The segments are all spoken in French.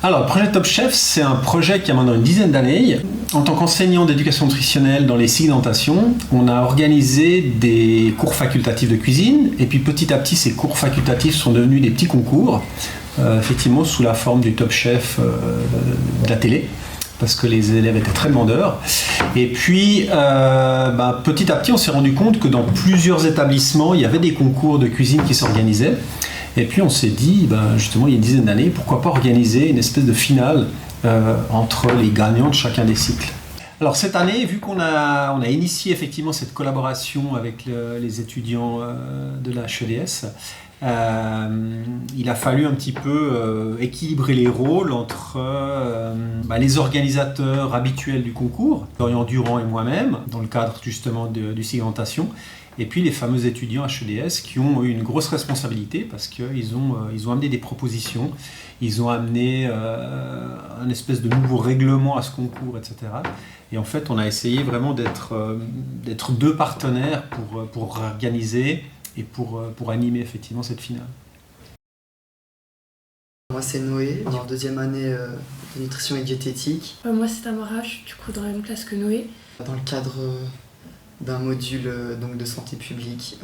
Alors, le projet Top Chef, c'est un projet qui a maintenant une dizaine d'années. En tant qu'enseignant d'éducation nutritionnelle dans les cycles d'orientation, on a organisé des cours facultatifs de cuisine. Et puis petit à petit, ces cours facultatifs sont devenus des petits concours, effectivement sous la forme du Top Chef de la télé, parce que les élèves étaient très demandeurs. Et puis, petit à petit, on s'est rendu compte que dans plusieurs établissements, il y avait des concours de cuisine qui s'organisaient. Et puis on s'est dit, justement, il y a une dizaine d'années, pourquoi pas organiser une espèce de finale entre les gagnants de chacun des cycles. Alors cette année, vu qu'on a initié effectivement cette collaboration avec les étudiants de la HEDS, il a fallu un petit peu équilibrer les rôles entre les organisateurs habituels du concours, Dorian Durand et moi-même, dans le cadre justement du cycle d'orientation, et puis les fameux étudiants HEDS qui ont eu une grosse responsabilité parce qu'ils ont amené des propositions, ils ont amené un espèce de nouveau règlement à ce concours, etc. Et en fait, on a essayé vraiment d'être deux partenaires pour organiser et pour animer effectivement cette finale. Moi c'est Noé, en deuxième année de nutrition et diététique. Moi c'est Tamara, je suis du coup dans la même classe que Noé. Dans le cadre d'un module donc de santé publique,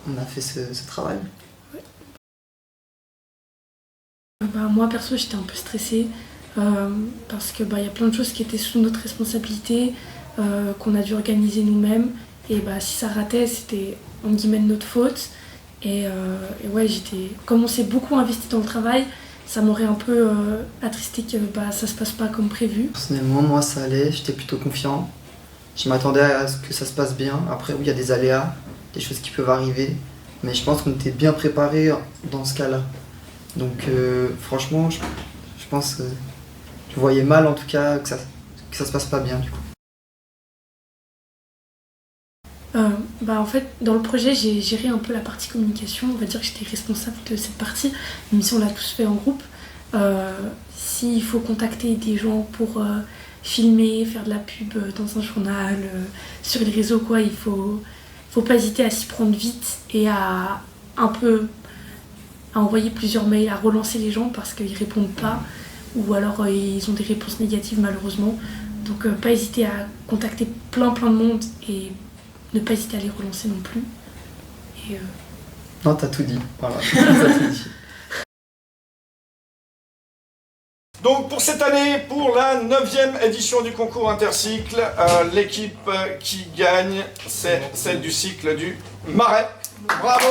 on a fait ce travail. Ouais. Moi perso j'étais un peu stressée parce que y a plein de choses qui étaient sous notre responsabilité, qu'on a dû organiser nous-mêmes. Et si ça ratait, c'était en guillemets de notre faute. Et ouais, comme on s'est beaucoup investi dans le travail, ça m'aurait un peu attristé que ça se passe pas comme prévu. Personnellement, moi ça allait, j'étais plutôt confiant. Je m'attendais à ce que ça se passe bien. Après, oui, il y a des aléas, des choses qui peuvent arriver. Mais je pense qu'on était bien préparés dans ce cas-là. Donc franchement, je pense que je voyais mal en tout cas que ça se passe pas bien du coup. En fait, dans le projet, j'ai géré un peu la partie communication. On va dire que j'étais responsable de cette partie, même si on l'a tous fait en groupe. S'il faut contacter des gens pour filmer, faire de la pub dans un journal, sur les réseaux, quoi, il faut pas hésiter à s'y prendre vite et à envoyer plusieurs mails, à relancer les gens parce qu'ils répondent pas ou alors ils ont des réponses négatives malheureusement. Donc pas hésiter à contacter plein de monde et ne pas hésiter à les relancer non plus. Non, t'as tout dit. Voilà, t'as tout dit. Donc pour cette année, pour la 9e édition du concours intercycle, l'équipe qui gagne, c'est celle du cycle du Marais. Bravo!